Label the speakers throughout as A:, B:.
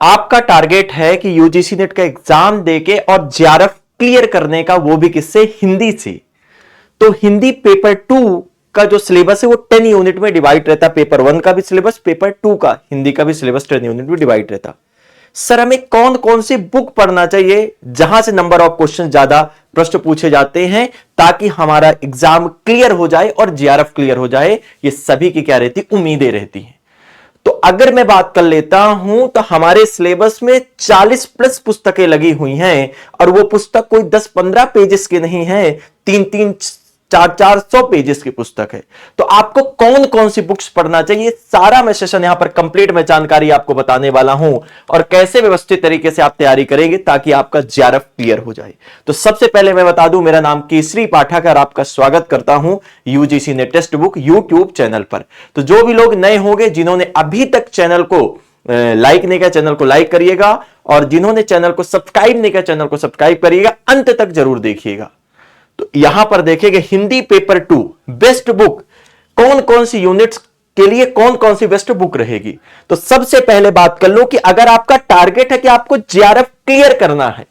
A: आपका टारगेट है कि यूजीसी नेट का एग्जाम देके और जेआरएफ क्लियर करने का, वो भी किससे? हिंदी से। तो हिंदी पेपर 2 का जो सिलेबस है वो 10 यूनिट में डिवाइड रहता है। पेपर 1 का भी सिलेबस, पेपर 2 का हिंदी का भी सिलेबस 10 यूनिट में डिवाइड रहता। सर हमें कौन कौन सी बुक पढ़ना चाहिए जहां से नंबर ऑफ क्वेश्चन ज्यादा प्रश्न पूछे जाते हैं, ताकि हमारा एग्जाम क्लियर हो जाए और जेआरएफ क्लियर हो जाए? ये सभी की क्या रहती? उम्मीदें रहती हैं। तो अगर मैं बात कर लेता हूं तो हमारे सिलेबस में 40 प्लस पुस्तकें लगी हुई हैं, और वो पुस्तक कोई 10-15 पेजेस की नहीं है, 3-3 400 पेजेस की पुस्तक है। तो आपको कौन कौन सी बुक्स पढ़ना चाहिए, सारा मैं सेशन यहां पर कंप्लीट में जानकारी आपको बताने वाला हूं, और कैसे व्यवस्थित तरीके से आप तैयारी करेंगे ताकि आपका जेआरएफ क्लियर हो जाए। तो सबसे पहले मैं बता दूं, मेरा नाम केसरी पाठक है, आपका स्वागत करता हूं UGC net text book YouTube channel पर। तो जो भी लोग नए होंगे, जिन्होंने अभी तक चैनल को लाइक नहीं किया, चैनल को लाइक करिएगा, और जिन्होंने चैनल को सब्सक्राइब नहीं किया, चैनल को सब्सक्राइब करिएगा, अंत तक जरूर देखिएगा। तो यहां पर देखेंगे हिंदी पेपर 2 बेस्ट बुक, कौन कौन सी यूनिट्स के लिए कौन कौन सी बेस्ट बुक रहेगी। तो सबसे पहले बात कर लो कि अगर आपका टारगेट है कि आपको जेआरएफ क्लियर करना है,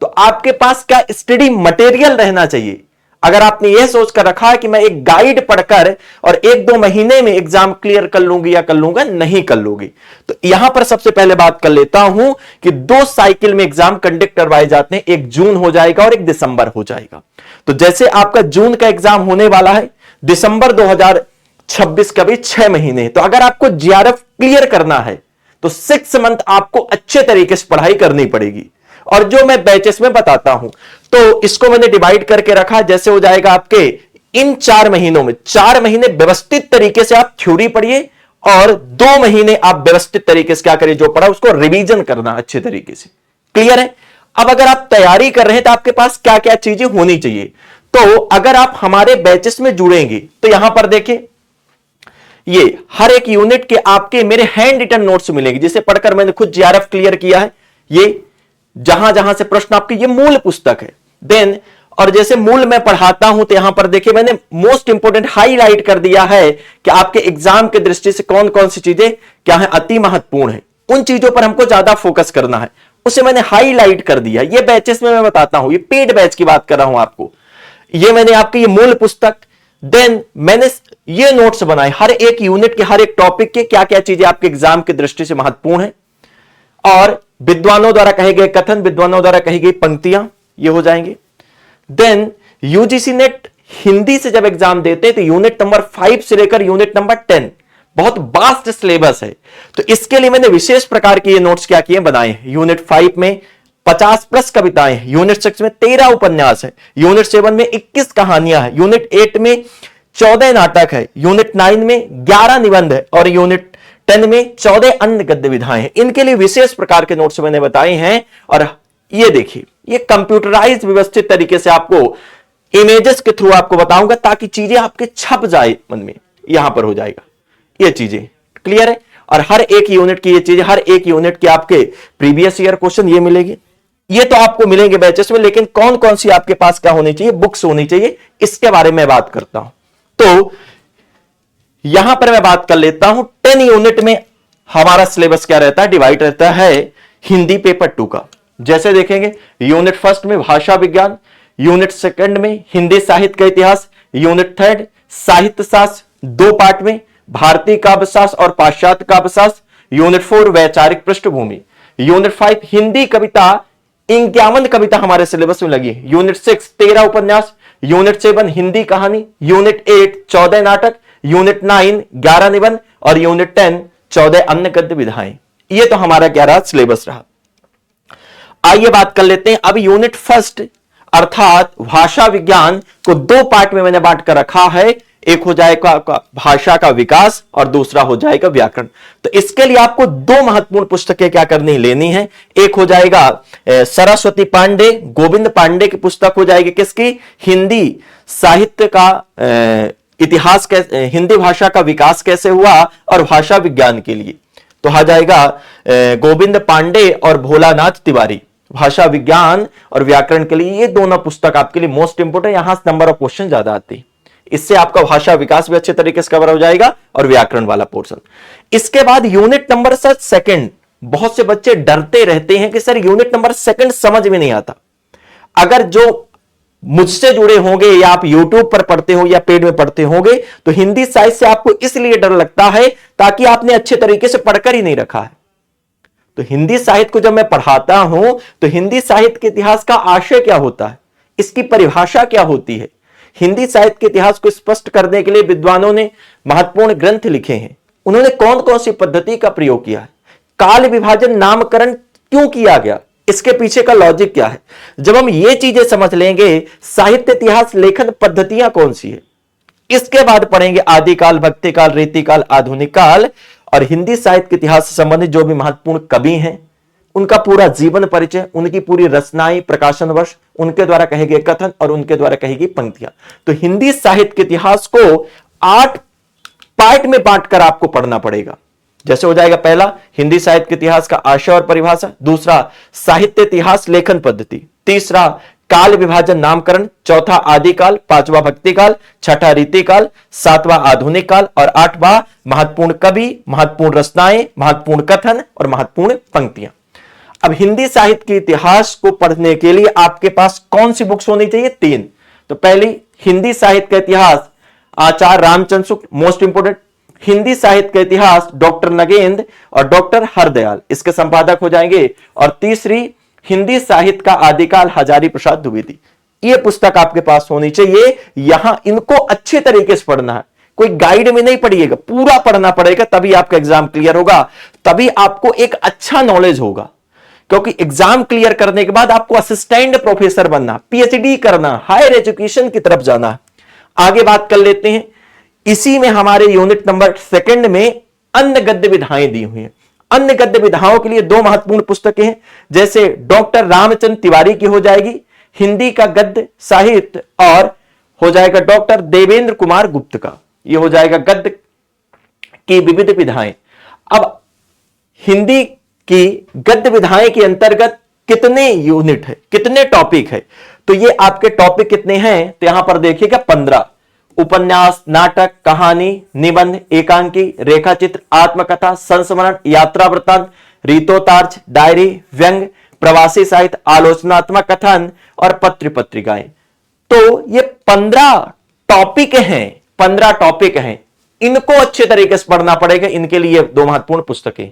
A: तो आपके पास क्या स्टडी मटेरियल रहना चाहिए। अगर आपने यह सोचकर रखा है कि मैं एक गाइड पढ़कर और 1-2 महीने में एग्जाम क्लियर कर लूंगी या कर लूंगा, नहीं कर लूंगी। तो यहां पर सबसे पहले बात कर लेता हूं कि 2 साइकिल में एग्जाम कंडक्ट करवाए जाते हैं, एक जून हो जाएगा और एक दिसंबर हो जाएगा। तो जैसे आपका जून का एग्जाम होने वाला है, दिसंबर 2026 का भी 6 महीने है। तो अगर आपको जेआरएफ क्लियर करना है तो 6 मंथ आपको अच्छे तरीके से पढ़ाई करनी पड़ेगी। और जो मैं बैचेस में बताता हूं, तो इसको मैंने डिवाइड करके रखा, जैसे हो जाएगा आपके इन 4 महीनों में 4 महीने व्यवस्थित तरीके से आप थ्योरी पढ़िए, और 2 महीने आप व्यवस्थित तरीके से क्या करिए, जो पढ़ा उसको रिवीजन करना अच्छे तरीके से। क्लियर है? अब अगर आप तैयारी कर रहे हैं तो आपके पास क्या क्या चीजें होनी चाहिए। तो अगर आप हमारे बैचेस में जुड़ेंगे तो यहां पर देखिए, ये हर एक यूनिट के आपके मेरे हैंड रिटन नोट्स मिलेंगे, जिसे पढ़कर मैंने खुद जेआरएफ क्लियर किया है। ये जहां जहां से प्रश्न आपके, ये मूल पुस्तक है। देन और जैसे मूल में पढ़ाता हूं तो यहां पर देखिए मैंने मोस्ट इंपोर्टेंट हाईलाइट कर दिया है कि आपके एग्जाम की दृष्टि से कौन कौन सी चीजें क्या है, अति महत्वपूर्ण है, उन चीजों पर हमको ज्यादा फोकस करना है, उसे मैंने हाईलाइट कर दिया। ये बैचेस में मैं बताता हूं, ये पेड बैच की बात कर रहा हूं आपको। ये मैंने आपकी ये मूल पुस्तक, देन मैंने ये नोट्स बनाए हर एक यूनिट के, हर एक टॉपिक के क्या क्या चीजें आपके एग्जाम की दृष्टि से महत्वपूर्ण है, और विद्वानों द्वारा कहे गए कथन, विद्वानों द्वारा कही गई पंक्तियां, ये हो जाएंगे। देन यूजीसी नेट हिंदी से जब एग्जाम देते हैं तो यूनिट नंबर 5 से लेकर यूनिट नंबर 10 बहुत वास्ट सिलेबस है। तो इसके लिए मैंने विशेष प्रकार के ये नोट्स क्या किए, बनाए हैं। यूनिट 5 में 50 प्लस कविताएं हैं, यूनिट 6 में 13 उपन्यास है, यूनिट 7 में 21 कहानियां हैं, यूनिट 8 में 14 नाटक है, यूनिट 9 में 11 निबंध है, और यूनिट 10 में 14 अन्य गद्य विधाएं हैं। इनके लिए विशेष प्रकार के नोट्स मैंने बताए हैं। और ये देखिए, ये कंप्यूटराइज व्यवस्थित तरीके से आपको इमेजेस के थ्रू आपको बताऊंगा, ताकि चीजें आपके छप जाए मन में, यहां पर हो जाएगा ये चीजें। क्लियर है? और हर एक यूनिट की ये चीजें, हर एक यूनिट के आपके प्रीवियस ईयर क्वेश्चन ये मिलेंगे, ये तो आपको मिलेंगे बैचेस में। लेकिन कौन कौन सी आपके पास क्या होनी चाहिए, बुक्स होनी चाहिए, इसके बारे में बात करता हूं। तो यहां पर मैं बात कर लेता हूं, 10 यूनिट में हमारा सिलेबस क्या रहता है, डिवाइड रहता है हिंदी पेपर 2 का। जैसे देखेंगे, यूनिट 1 में भाषा विज्ञान, यूनिट 2 में हिंदी साहित्य का इतिहास, यूनिट 3 साहित्य शास्त्र 2 पार्ट में, भारतीय काव्यशास्त्र और पाश्चात्य काव्यशास्त्र, यूनिट 4 वैचारिक पृष्ठभूमि, यूनिट 5 हिंदी कविता 51 कविता हमारे सिलेबस में लगी है, यूनिट 6 13 उपन्यास, यूनिट 7 हिंदी कहानी, यूनिट 8 14 नाटक, यूनिट 9 11 निबंध, और यूनिट 10 14 अन्य गद्य विधाएं। ये तो हमारा 11 सिलेबस रहा। आइए बात कर लेते हैं अब यूनिट 1 अर्थात भाषा विज्ञान को 2 पार्ट में मैंने बांट कर रखा है। एक हो जाएगा भाषा का विकास और दूसरा हो जाएगा व्याकरण। तो इसके लिए आपको 2 महत्वपूर्ण पुस्तकें क्या करनी लेनी है। एक हो जाएगा सरस्वती पांडे, गोविंद पांडे की पुस्तक हो जाएगी किसकी, हिंदी साहित्य का इतिहास कैसे, हिंदी भाषा का विकास कैसे हुआ, और भाषा विज्ञान के लिए तो आ जाएगा गोविंद पांडे और भोलानाथ तिवारी, भाषा विज्ञान और व्याकरण के लिए ये दोनों पुस्तक आपके लिए मोस्ट इंपोर्टेंट, यहां नंबर ऑफ क्वेश्चन ज्यादा आते हैं। इससे आपका भाषा विकास भी अच्छे तरीके से कवर हो जाएगा और व्याकरण वाला पोर्शन। इसके बाद यूनिट नंबर 2 बहुत से बच्चे डरते रहते हैं कि सर यूनिट नंबर सेकंड समझ में नहीं आता। अगर जो मुझसे जुड़े होंगे या आप YouTube पर पढ़ते हो या पेड में पढ़ते होंगे तो हिंदी साहित्य से आपको इसलिए डर लगता है ताकि आपने अच्छे तरीके से पढ़कर ही नहीं रखा है। तो हिंदी साहित्य को जब मैं पढ़ाता हूं तो हिंदी साहित्य के इतिहास का आशय क्या होता है, इसकी परिभाषा क्या होती है, हिंदी साहित्य के इतिहास को स्पष्ट करने के लिए विद्वानों ने महत्वपूर्ण ग्रंथ लिखे हैं। उन्होंने कौन कौन सी पद्धति का प्रयोग किया है, काल विभाजन नामकरण क्यों किया गया, इसके पीछे का लॉजिक क्या है। जब हम ये चीजें समझ लेंगे, साहित्य इतिहास लेखन पद्धतियां कौन सी है, इसके बाद पढ़ेंगे आदिकाल, भक्तिकाल, रीतिकाल, आधुनिक काल, और हिंदी साहित्य के इतिहास से संबंधित जो भी महत्वपूर्ण कवि हैं उनका पूरा जीवन परिचय, उनकी पूरी रचनाएं, प्रकाशन वर्ष, उनके द्वारा कहे गए कथन और उनके द्वारा कही गई पंक्तियां। तो हिंदी साहित्य के इतिहास को 8 पार्ट में बांटकर आपको पढ़ना पड़ेगा। जैसे हो जाएगा, पहला हिंदी साहित्य के इतिहास का आशय और परिभाषा, दूसरा साहित्य इतिहास लेखन पद्धति, तीसरा काल विभाजन नामकरण, चौथा आदिकाल, पांचवा भक्तिकाल, छठा रीतिकाल, सातवां आधुनिक काल और आठवां महत्वपूर्ण कवि, महत्वपूर्ण रचनाएं, महत्वपूर्ण कथन और महत्वपूर्ण पंक्तियां। अब हिंदी साहित्य के इतिहास को पढ़ने के लिए आपके पास कौन सी बुक्स होनी चाहिए? 3। तो पहली हिंदी साहित्य का इतिहास आचार्य रामचंद्र शुक्ल, मोस्ट इंपोर्टेंट। हिंदी साहित्य का इतिहास डॉक्टर नगेंद्र और डॉक्टर हरदयाल, इसके संपादक हो जाएंगे। और तीसरी हिंदी साहित्य का आदिकाल हजारी प्रसाद द्विवेदी। यह पुस्तक आपके पास होनी चाहिए। यहां इनको अच्छे तरीके से पढ़ना है, कोई गाइड में नहीं पढ़िएगा, पूरा पढ़ना पड़ेगा, तभी आपका एग्जाम क्लियर होगा, तभी आपको एक अच्छा नॉलेज होगा। क्योंकि एग्जाम क्लियर करने के बाद आपको असिस्टेंट प्रोफेसर बनना, पीएचडी करना, हायर एजुकेशन की तरफ जाना है। आगे बात कर लेते हैं। इसी में हमारे यूनिट नंबर 2 में अन्य गद्य विधाएं दी हुई हैं। अन्य गद्य विधाओं के लिए 2 महत्वपूर्ण पुस्तकें हैं। जैसे डॉक्टर रामचंद्र तिवारी की हो जाएगी हिंदी का गद्य साहित्य, और हो जाएगा डॉक्टर देवेंद्र कुमार गुप्त का, यह हो जाएगा गद्य की विविध विधाएं। अब हिंदी की गद्य विधाएं के अंतर्गत कितने यूनिट है, कितने टॉपिक है, तो ये आपके टॉपिक कितने हैं, तो यहां पर देखिएगा 15। उपन्यास, नाटक, कहानी, निबंध, एकांकी, रेखाचित्र, आत्मकथा, संस्मरण, यात्रा वृत्तांत, रीतोतार्ज, डायरी, व्यंग, प्रवासी साहित्य, आलोचनात्मक कथन और पत्र पत्रिकाएं। तो ये 15 टॉपिक हैं, 15 टॉपिक हैं। इनको अच्छे तरीके से पढ़ना पड़ेगा, इनके लिए 2 महत्वपूर्ण पुस्तकें।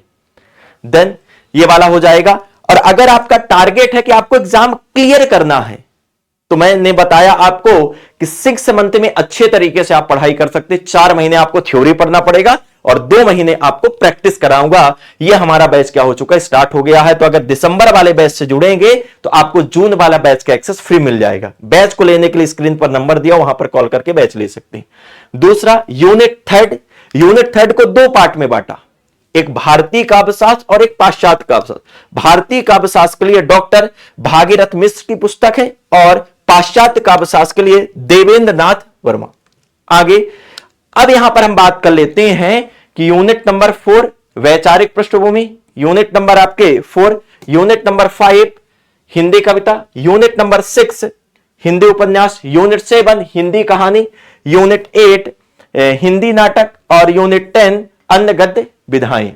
A: देन ये वाला हो जाएगा। और अगर आपका टारगेट है कि आपको एग्जाम क्लियर करना है, तो मैंने बताया आपको कि 6 मंथ में अच्छे तरीके से आप पढ़ाई कर सकते हैं। 4 महीने आपको थ्योरी पढ़ना पड़ेगा और 2 महीने आपको प्रैक्टिस कराऊंगा। यह हमारा बैच क्या हो चुका है, स्टार्ट हो गया है। तो अगर दिसंबर वाले बैच से जुड़ेंगे तो आपको जून वाला बैच का एक्सेस फ्री मिल जाएगा। बैच को लेने के लिए स्क्रीन पर नंबर दिया, वहां पर कॉल करके बैच ले सकते हैं। दूसरा यूनिट थर्ड को 2 पार्ट में बांटा, एक भारतीय काव्यशास्त्र और एक पाश्चात्य काव्यशास्त्र। भारतीय काव्यशास्त्र के लिए डॉक्टर भागीरथ मिश्र की पुस्तक है और पाश्चात्य काव्यशास्त्र के लिए देवेंद्र नाथ वर्मा। आगे अब यहां पर हम बात कर लेते हैं कि यूनिट नंबर 4 वैचारिक पृष्ठभूमि, यूनिट नंबर आपके 4, यूनिट नंबर 5 हिंदी कविता, यूनिट नंबर 6 हिंदी उपन्यास, यूनिट 7 हिंदी कहानी, यूनिट 8 हिंदी नाटक और यूनिट 10 अन्य गद्य विधाएं।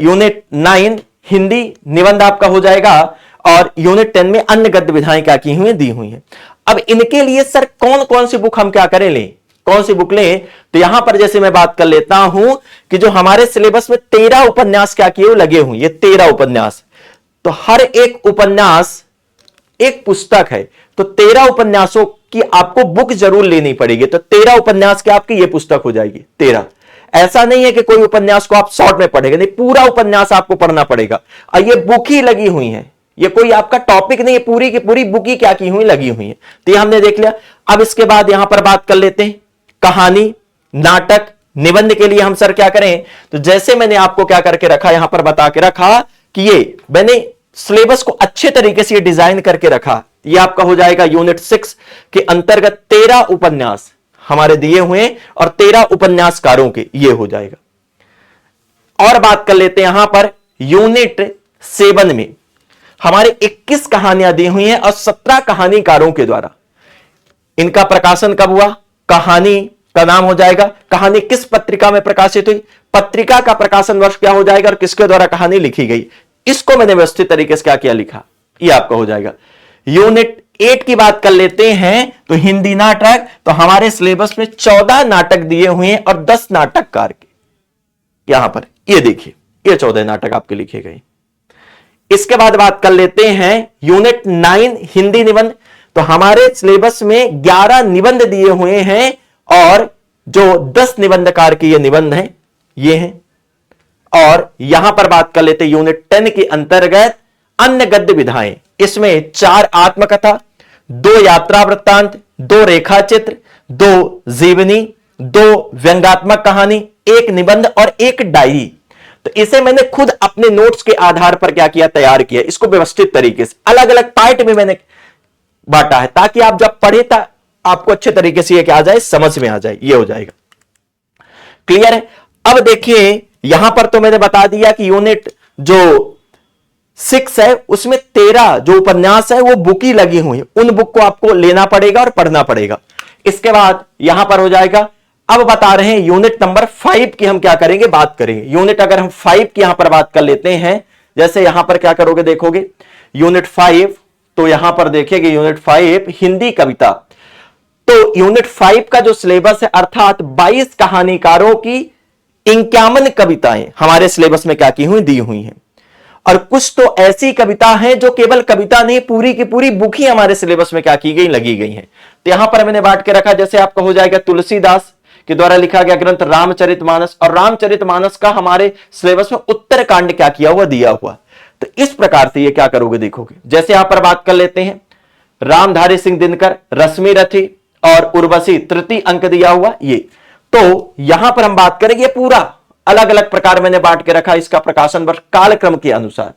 A: यूनिट 9 हिंदी निबंध आपका हो जाएगा और यूनिट 10 में अन्य गद्य विधाएं क्या की हुई दी हुई है। अब इनके लिए सर कौन कौन सी बुक हम क्या करें लें, कौन सी बुक लें, तो यहां पर जैसे मैं बात कर लेता हूं कि जो हमारे सिलेबस में 13 उपन्यास क्या किए लगे हुए, ये 13 उपन्यास, तो हर एक उपन्यास एक पुस्तक है, तो 13 उपन्यासों की आपको बुक जरूर लेनी पड़ेगी। तो 13 उपन्यास की आपकी ये पुस्तक हो जाएगी 13। ऐसा नहीं है कि कोई उपन्यास को आप शॉर्ट में पढ़ेंगे, नहीं, पूरा उपन्यास आपको पढ़ना पड़ेगा। और ये बुक ही लगी हुई है, ये कोई आपका टॉपिक नहीं है, पूरी की पूरी बुक ही क्या की हुई लगी हुई है। तो ये हमने देख लिया। अब इसके बाद यहां पर बात कर लेते हैं कहानी, नाटक, निबंध के लिए हम सर क्या करें, तो जैसे मैंने आपको क्या करके रखा, यहां पर बता के रखा कि ये मैंने सिलेबस को अच्छे तरीके से डिजाइन करके रखा। ये आपका हो जाएगा यूनिट 6 के अंतर्गत 13 उपन्यास हमारे दिए हुए और 13 उपन्यासकारों के ये हो जाएगा। और बात कर लेते हैं यहां पर यूनिट 7 में हमारे 21 कहानियां दी हुई हैं और 17 कहानीकारों के द्वारा। इनका प्रकाशन कब हुआ, कहानी का नाम हो जाएगा, कहानी किस पत्रिका में प्रकाशित हुई, पत्रिका का प्रकाशन वर्ष क्या हो जाएगा और किसके द्वारा कहानी लिखी गई। इसको मैंने व्यवस्थित तरीके से क्या किया, लिखा, ये आपका हो जाएगा। यूनिट 8 की बात कर लेते हैं तो हिंदी नाटक, तो हमारे सिलेबस में 14 नाटक दिए हुए हैं और 10 नाटककार के, यहां पर ये देखिए, ये 14 नाटक आपके लिखे गए। इसके बाद बात कर लेते हैं यूनिट 9 हिंदी निबंध, तो हमारे सिलेबस में 11 निबंध दिए हुए हैं और जो 10 निबंधकार के ये निबंध हैं ये हैं। और यहां पर बात कर लेते हैं यूनिट 10 के अंतर्गत अन्य गद्य विधाएं, इसमें 4 आत्मकथा, 2 यात्रा वृत्तांत, 2 रेखा चित्र, 2 जीवनी, 2 व्यंग्यात्मक कहानी, 1 निबंध और 1 डायरी। तो इसे मैंने खुद अपने नोट्स के आधार पर क्या किया, तैयार किया। इसको व्यवस्थित तरीके से अलग अलग पार्ट में मैंने बांटा है ताकि आप जब पढ़े तो आपको अच्छे तरीके से ये क्या आ जाए, समझ में आ जाए, ये हो जाएगा। क्लियर है। अब देखिए यहां पर तो मैंने बता दिया कि यूनिट जो 6 है उसमें 13 जो उपन्यास है वो बुक ही लगी हुई है, उन बुक को आपको लेना पड़ेगा और पढ़ना पड़ेगा। इसके बाद यहां पर हो जाएगा, अब बता रहे हैं यूनिट नंबर 5 की हम क्या करेंगे, बात करेंगे। यूनिट अगर हम 5 की यहां पर बात कर लेते हैं, जैसे यहां पर क्या करोगे, देखोगे यूनिट 5, तो यहां पर देखिएगा यूनिट 5 हिंदी कविता। तो यूनिट 5 का जो सिलेबस है अर्थात 22 कहानीकारों की 51 कविताएं हमारे सिलेबस में क्या की हुई, दी हुई हैं। और कुछ तो ऐसी कविता हैं जो केवल कविता नहीं, पूरी की पूरी बुक ही हमारे सिलेबस में क्या की गई, लगी गई है। तो यहां पर मैंने बांट के रखा, जैसे आपका हो जाएगा तुलसीदास के द्वारा लिखा गया ग्रंथ रामचरितमानस, और रामचरितमानस का हमारे सिलेबस में उत्तरकांड क्या किया हुआ, दिया हुआ। तो इस प्रकार से ये क्या करोगे, देखोगे। जैसे यहां पर बात कर लेते हैं रामधारी सिंह दिनकर, रश्मि रथी और उर्वशी, तृतीय अंक दिया हुआ ये। तो यहां पर हम बात करेंगे पूरा अलग अलग प्रकार मैंने बांट के रखा इसका प्रकाशन वर्ष कालक्रम के अनुसार।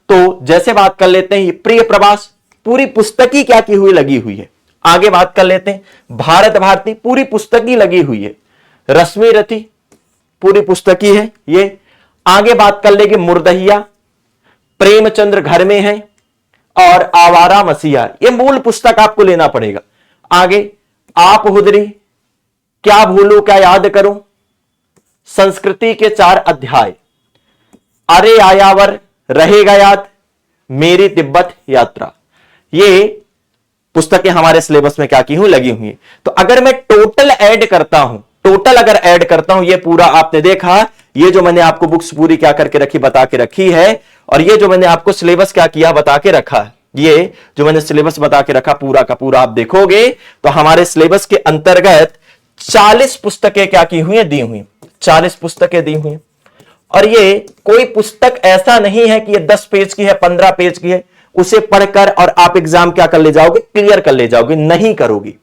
A: तो जैसे बात कर लेते हैं प्रिय प्रवास, पूरी पुस्तक ही क्या की हुई, लगी हुई है। आगे बात कर लेते हैं भारत भारती, पूरी पुस्तक ही लगी हुई है। रश्मि रथी पूरी पुस्तक ही है ये। आगे बात कर लेंगे मुर्दहिया, प्रेमचंद्र घर में है और आवारा मसीहा, ये मूल पुस्तक आपको लेना पड़ेगा। आगे आप हुदरी, क्या भूलूं क्या याद करूं, संस्कृति के 4 अध्याय, अरे आयावर, रहेगा याद, मेरी तिब्बत यात्रा, ये पुस्तकें हमारे सिलेबस में क्या की हुई, लगी हुई है। तो अगर मैं टोटल ऐड करता हूं, टोटल अगर ऐड करता हूं, ये पूरा आपने देखा, ये जो मैंने आपको बुक्स पूरी क्या करके रखी, बता के रखी है, और ये जो मैंने आपको सिलेबस क्या किया, बता के रखा है, ये जो मैंने सिलेबस बता के रखा पूरा का पूरा आप देखोगे तो हमारे सिलेबस के अंतर्गत 40 पुस्तकें क्या की हुई है, दी हुई, 40 पुस्तकें दी हुई। और ये कोई पुस्तक ऐसा नहीं है कि ये 10 पेज की है, 15 पेज की है, उसे पढ़कर और आप एग्जाम क्या कर ले जाओगे, क्लियर कर ले जाओगे, नहीं करोगी।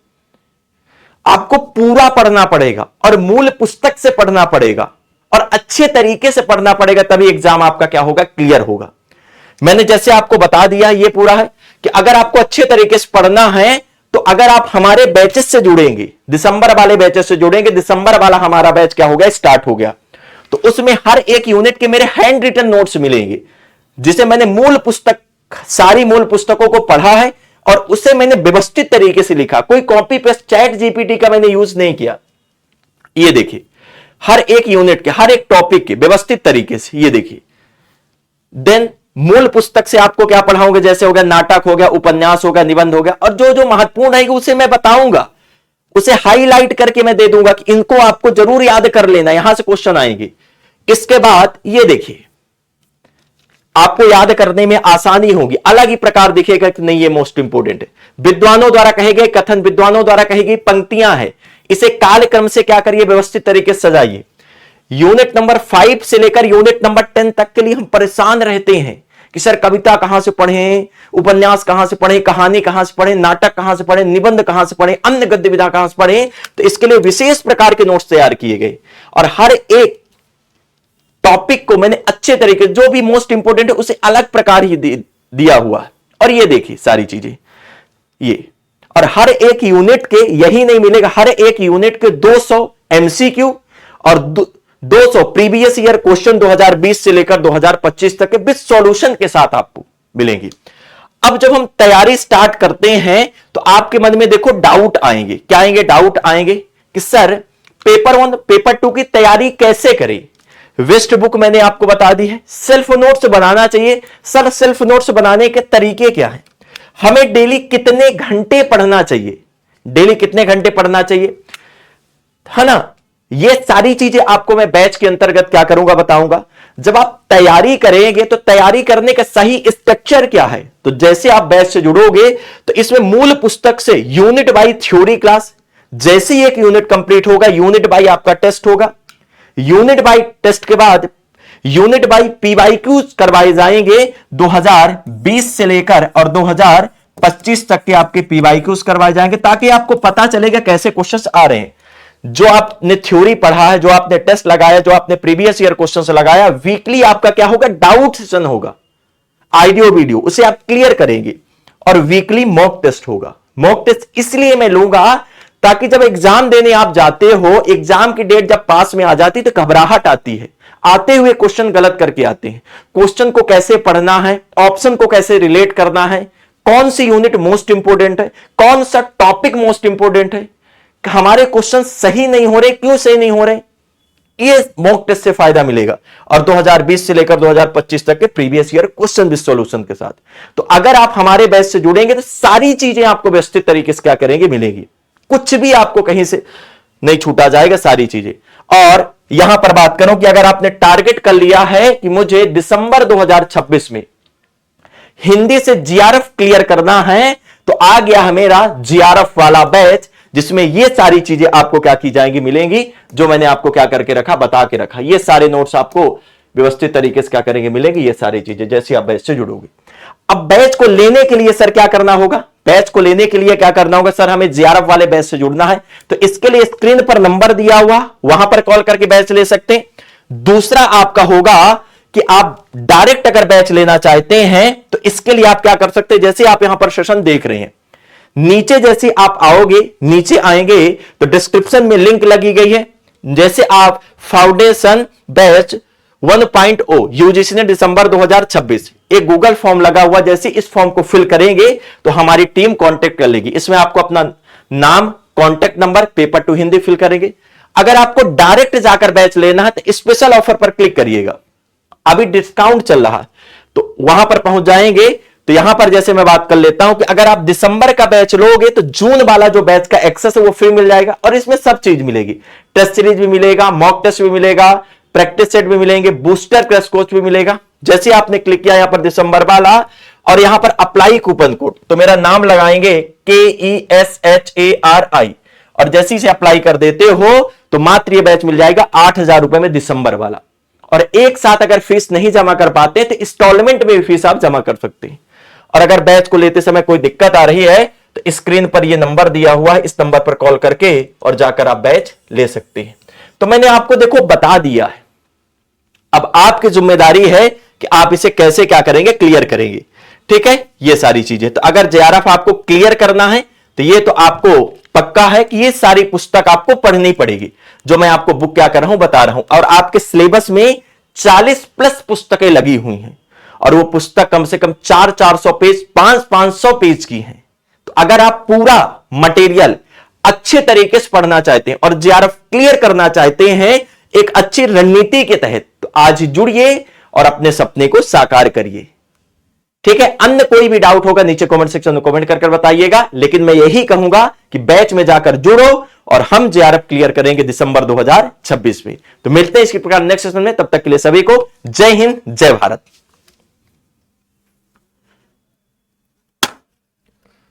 A: आपको पूरा पढ़ना पड़ेगा और मूल पुस्तक से पढ़ना पड़ेगा और अच्छे तरीके से पढ़ना पड़ेगा, तभी एग्जाम आपका क्या होगा, क्लियर होगा। मैंने जैसे आपको बता दिया ये पूरा है कि अगर आपको अच्छे तरीके से पढ़ना है तो अगर आप हमारे बैचेस से जुड़ेंगे, दिसंबर वाले बैचेस से जुड़ेंगे, दिसंबर वाला हमारा बैच क्या हो गया, स्टार्ट हो गया, तो उसमें हर एक यूनिट के मेरे हैंड रिटन नोट्स मिलेंगे, जिसे मैंने मूल पुस्तक, सारी मूल पुस्तकों को पढ़ा है और उसे मैंने व्यवस्थित तरीके से लिखा, कोई कॉपी पेस्ट चैट जीपीटी का मैंने यूज नहीं किया। ये देखिए हर एक यूनिट के, हर एक टॉपिक के व्यवस्थित तरीके से, ये देखिए। देन मूल पुस्तक से आपको क्या पढ़ाऊंगा, जैसे हो गया नाटक हो गया, उपन्यास हो गया, निबंध हो गया, और जो जो महत्वपूर्ण रहेगा उसे मैं बताऊंगा, उसे हाईलाइट करके मैं दे दूंगा कि इनको आपको जरूर याद कर लेना, यहां से क्वेश्चन आएंगे। इसके बाद ये देखिए आपको याद करने में आसानी होगी, अलग ही प्रकार दिखेगा कि नहीं ये मोस्ट इंपोर्टेंट है। विद्वानों द्वारा कहे गए कथन, विद्वानों द्वारा कही गई पंक्तियां हैं, इसे कालक्रम से क्या करिए, व्यवस्थित तरीके से सजाइए। यूनिट नंबर 5 से लेकर यूनिट नंबर 10 तक के लिए हम परेशान रहते हैं कि सर कविता कहां से पढ़ें, उपन्यास कहां से पढ़ें, कहानी कहां से पढ़ें, नाटक कहां से पढ़ें, निबंध कहां से पढ़ें, अन्य गद्य विधा कहां से पढ़ें। तो इसके लिए विशेष प्रकार के नोट्स तैयार किए गए और हर एक टॉपिक को मैंने अच्छे तरीके, जो भी मोस्ट इंपोर्टेंट है उसे अलग प्रकार ही दिया हुआ है। और ये देखिए सारी चीजें ये, और हर एक यूनिट के यही नहीं मिलेगा, हर एक यूनिट के 200 एमसीक्यू और 200 प्रीवियस ईयर क्वेश्चन 2020 से लेकर 2025 तक के विद सॉल्यूशन के साथ आपको मिलेंगे। अब जब हम तैयारी स्टार्ट करते हैं तो आपके मन में देखो डाउट आएंगे, क्या आएंगे, डाउट आएंगे कि सर पेपर 1 पेपर 2 की तैयारी कैसे करें, वेस्ट बुक मैंने आपको बता दी है। सेल्फ नोट्स बनाना चाहिए। सर सेल्फ नोट्स बनाने के तरीके क्या है, हमें डेली कितने घंटे पढ़ना चाहिए, डेली कितने घंटे पढ़ना चाहिए, है ना, ये सारी चीजें आपको मैं बैच के अंतर्गत क्या करूंगा बताऊंगा। जब आप तैयारी करेंगे तो तैयारी करने का सही स्ट्रक्चर क्या है, तो जैसे आप बैच से जुड़ोगे तो इसमें मूल पुस्तक से यूनिट बाय थ्योरी क्लास, जैसे ही एक यूनिट कंप्लीट होगा यूनिट बाय आपका टेस्ट होगा, यूनिट बाय टेस्ट के बाद यूनिट बाय पीवाईक्यू करवाए जाएंगे। 2020 से लेकर और 2025 तक के आपके पीवाईक्यूज करवाए जाएंगे, ताकि आपको पता चलेगा कैसे क्वेश्चंस आ रहे हैं। जो आपने थ्योरी पढ़ा है, जो आपने टेस्ट लगाया, जो आपने प्रीवियस ईयर क्वेश्चंस लगाया, वीकली आपका क्या होगा, डाउट सेशन होगा, ऑडियो वीडियो, उसे आप क्लियर करेंगे। और वीकली मॉक टेस्ट होगा। मॉक टेस्ट इसलिए मैं लूंगा ताकि जब एग्जाम देने आप जाते हो, एग्जाम की डेट जब पास में आ जाती तो घबराहट आती है, आते हुए क्वेश्चन गलत करके आते हैं। क्वेश्चन को कैसे पढ़ना है, ऑप्शन को कैसे रिलेट करना है, कौन सी यूनिट मोस्ट इंपोर्टेंट है, कौन सा टॉपिक मोस्ट इंपोर्टेंट है, हमारे क्वेश्चन सही नहीं हो रहे, क्यों सही नहीं हो रहे, ये मॉक टेस्ट से फायदा मिलेगा। और 2020 से लेकर 2025 तक के previous year question with solution के साथ। तो अगर आप हमारे बैच से जुड़ेंगे तो सारी चीजें आपको व्यवस्थित तरीके से क्या करेंगे, मिलेगी, कुछ भी आपको कहीं से नहीं छूटा जाएगा, सारी चीजें। और यहां पर बात करूं कि अगर आपने टारगेट कर लिया है कि मुझे दिसंबर 2026 में हिंदी से जीआरएफ क्लियर करना है, तो आ गया है मेरा जीआरएफ वाला बैच, जिसमें ये सारी चीजें आपको क्या की जाएंगी, मिलेंगी, जो मैंने आपको क्या करके रखा, बता के रखा। ये सारे नोट्स आपको व्यवस्थित तरीके से क्या करेंगे, मिलेंगे, ये सारी चीजें, जैसे आप बैच से जुड़ोगे। अब बैच को लेने के लिए सर क्या करना होगा, बैच को लेने के लिए क्या करना होगा, सर हमें जीआरएफ वाले बैच से जुड़ना है, तो इसके लिए स्क्रीन पर नंबर दिया हुआ, वहां पर कॉल करके बैच ले सकते हैं। दूसरा आपका होगा कि आप डायरेक्ट अगर बैच लेना चाहते हैं तो इसके लिए आप क्या कर सकते हैं, जैसे आप यहां पर सेशन देख रहे हैं, नीचे जैसे आप आओगे, नीचे आएंगे तो डिस्क्रिप्शन में लिंक लगी गई है। जैसे आप फाउंडेशन बैच 1.0 यूजीसी ने दिसंबर 2026 एक गूगल फॉर्म लगा हुआ, जैसे इस फॉर्म को फिल करेंगे तो हमारी टीम कांटेक्ट कर लेगी। इसमें आपको अपना नाम, contact number, paper 2 Hindi fill करेंगे। अगर आपको डायरेक्ट जाकर बैच लेना है तो स्पेशल ऑफर पर क्लिक करिएगा, अभी डिस्काउंट चल रहा है, तो वहां पर पहुंच जाएंगे। तो यहां पर जैसे मैं बात कर लेता हूं कि अगर आप दिसंबर का बैच लोगे तो जून वाला जो बैच का एक्सेस है वो फ्री मिल जाएगा, और इसमें सब चीज मिलेगी, टेस्ट सीरीज भी मिलेगा, मॉक टेस्ट भी मिलेगा, प्रैक्टिस सेट भी मिलेंगे, बूस्टर क्रैश कोर्स भी मिलेगा। जैसे आपने क्लिक किया यहां पर दिसंबर वाला, और यहां पर अप्लाई कूपन कोड, तो मेरा नाम लगाएंगे KESHARI, और जैसे ही अप्लाई कर देते हो तो मात्र ये बैच मिल जाएगा 8,000 रुपए में दिसंबर वाला। और एक साथ अगर फीस नहीं जमा कर पाते तो इंस्टॉलमेंट में भी फीस आप जमा कर सकते हैं। और अगर बैच को लेते समय कोई दिक्कत आ रही है तो स्क्रीन पर यह नंबर दिया हुआ है, इस नंबर पर कॉल करके और जाकर आप बैच ले सकते हैं। तो मैंने आपको देखो बता दिया है, अब आपकी जिम्मेदारी है कि आप इसे कैसे क्या करेंगे, क्लियर करेंगे। ठीक है, ये सारी चीजें। तो अगर जेआरएफ आपको क्लियर करना है तो ये तो आपको पक्का है कि ये सारी पुस्तक आपको पढ़नी पड़ेगी, जो मैं आपको बुक क्या कर रहा हूं, बता रहा हूं। और आपके सिलेबस में 40+ पुस्तकें लगी हुई हैं, और वो पुस्तक कम से कम 400-400 पेज, 500-500 पेज की हैं। तो अगर आप पूरा मटेरियल अच्छे तरीके से पढ़ना चाहते हैं और जेआरएफ क्लियर करना चाहते हैं एक अच्छी रणनीति के तहत, तो आज जुड़िए और अपने सपने को साकार करिए। ठीक है, अन्य कोई भी डाउट होगा नीचे कमेंट सेक्शन में कमेंट कर बताइएगा, लेकिन मैं यही कहूंगा कि बैच में जाकर जुड़ो और हम जेआरएफ क्लियर करेंगे दिसंबर 2026 में। तो मिलते हैं इसके प्रकार नेक्स्ट सेशन में, तब तक के लिए सभी को जय हिंद, जय भारत।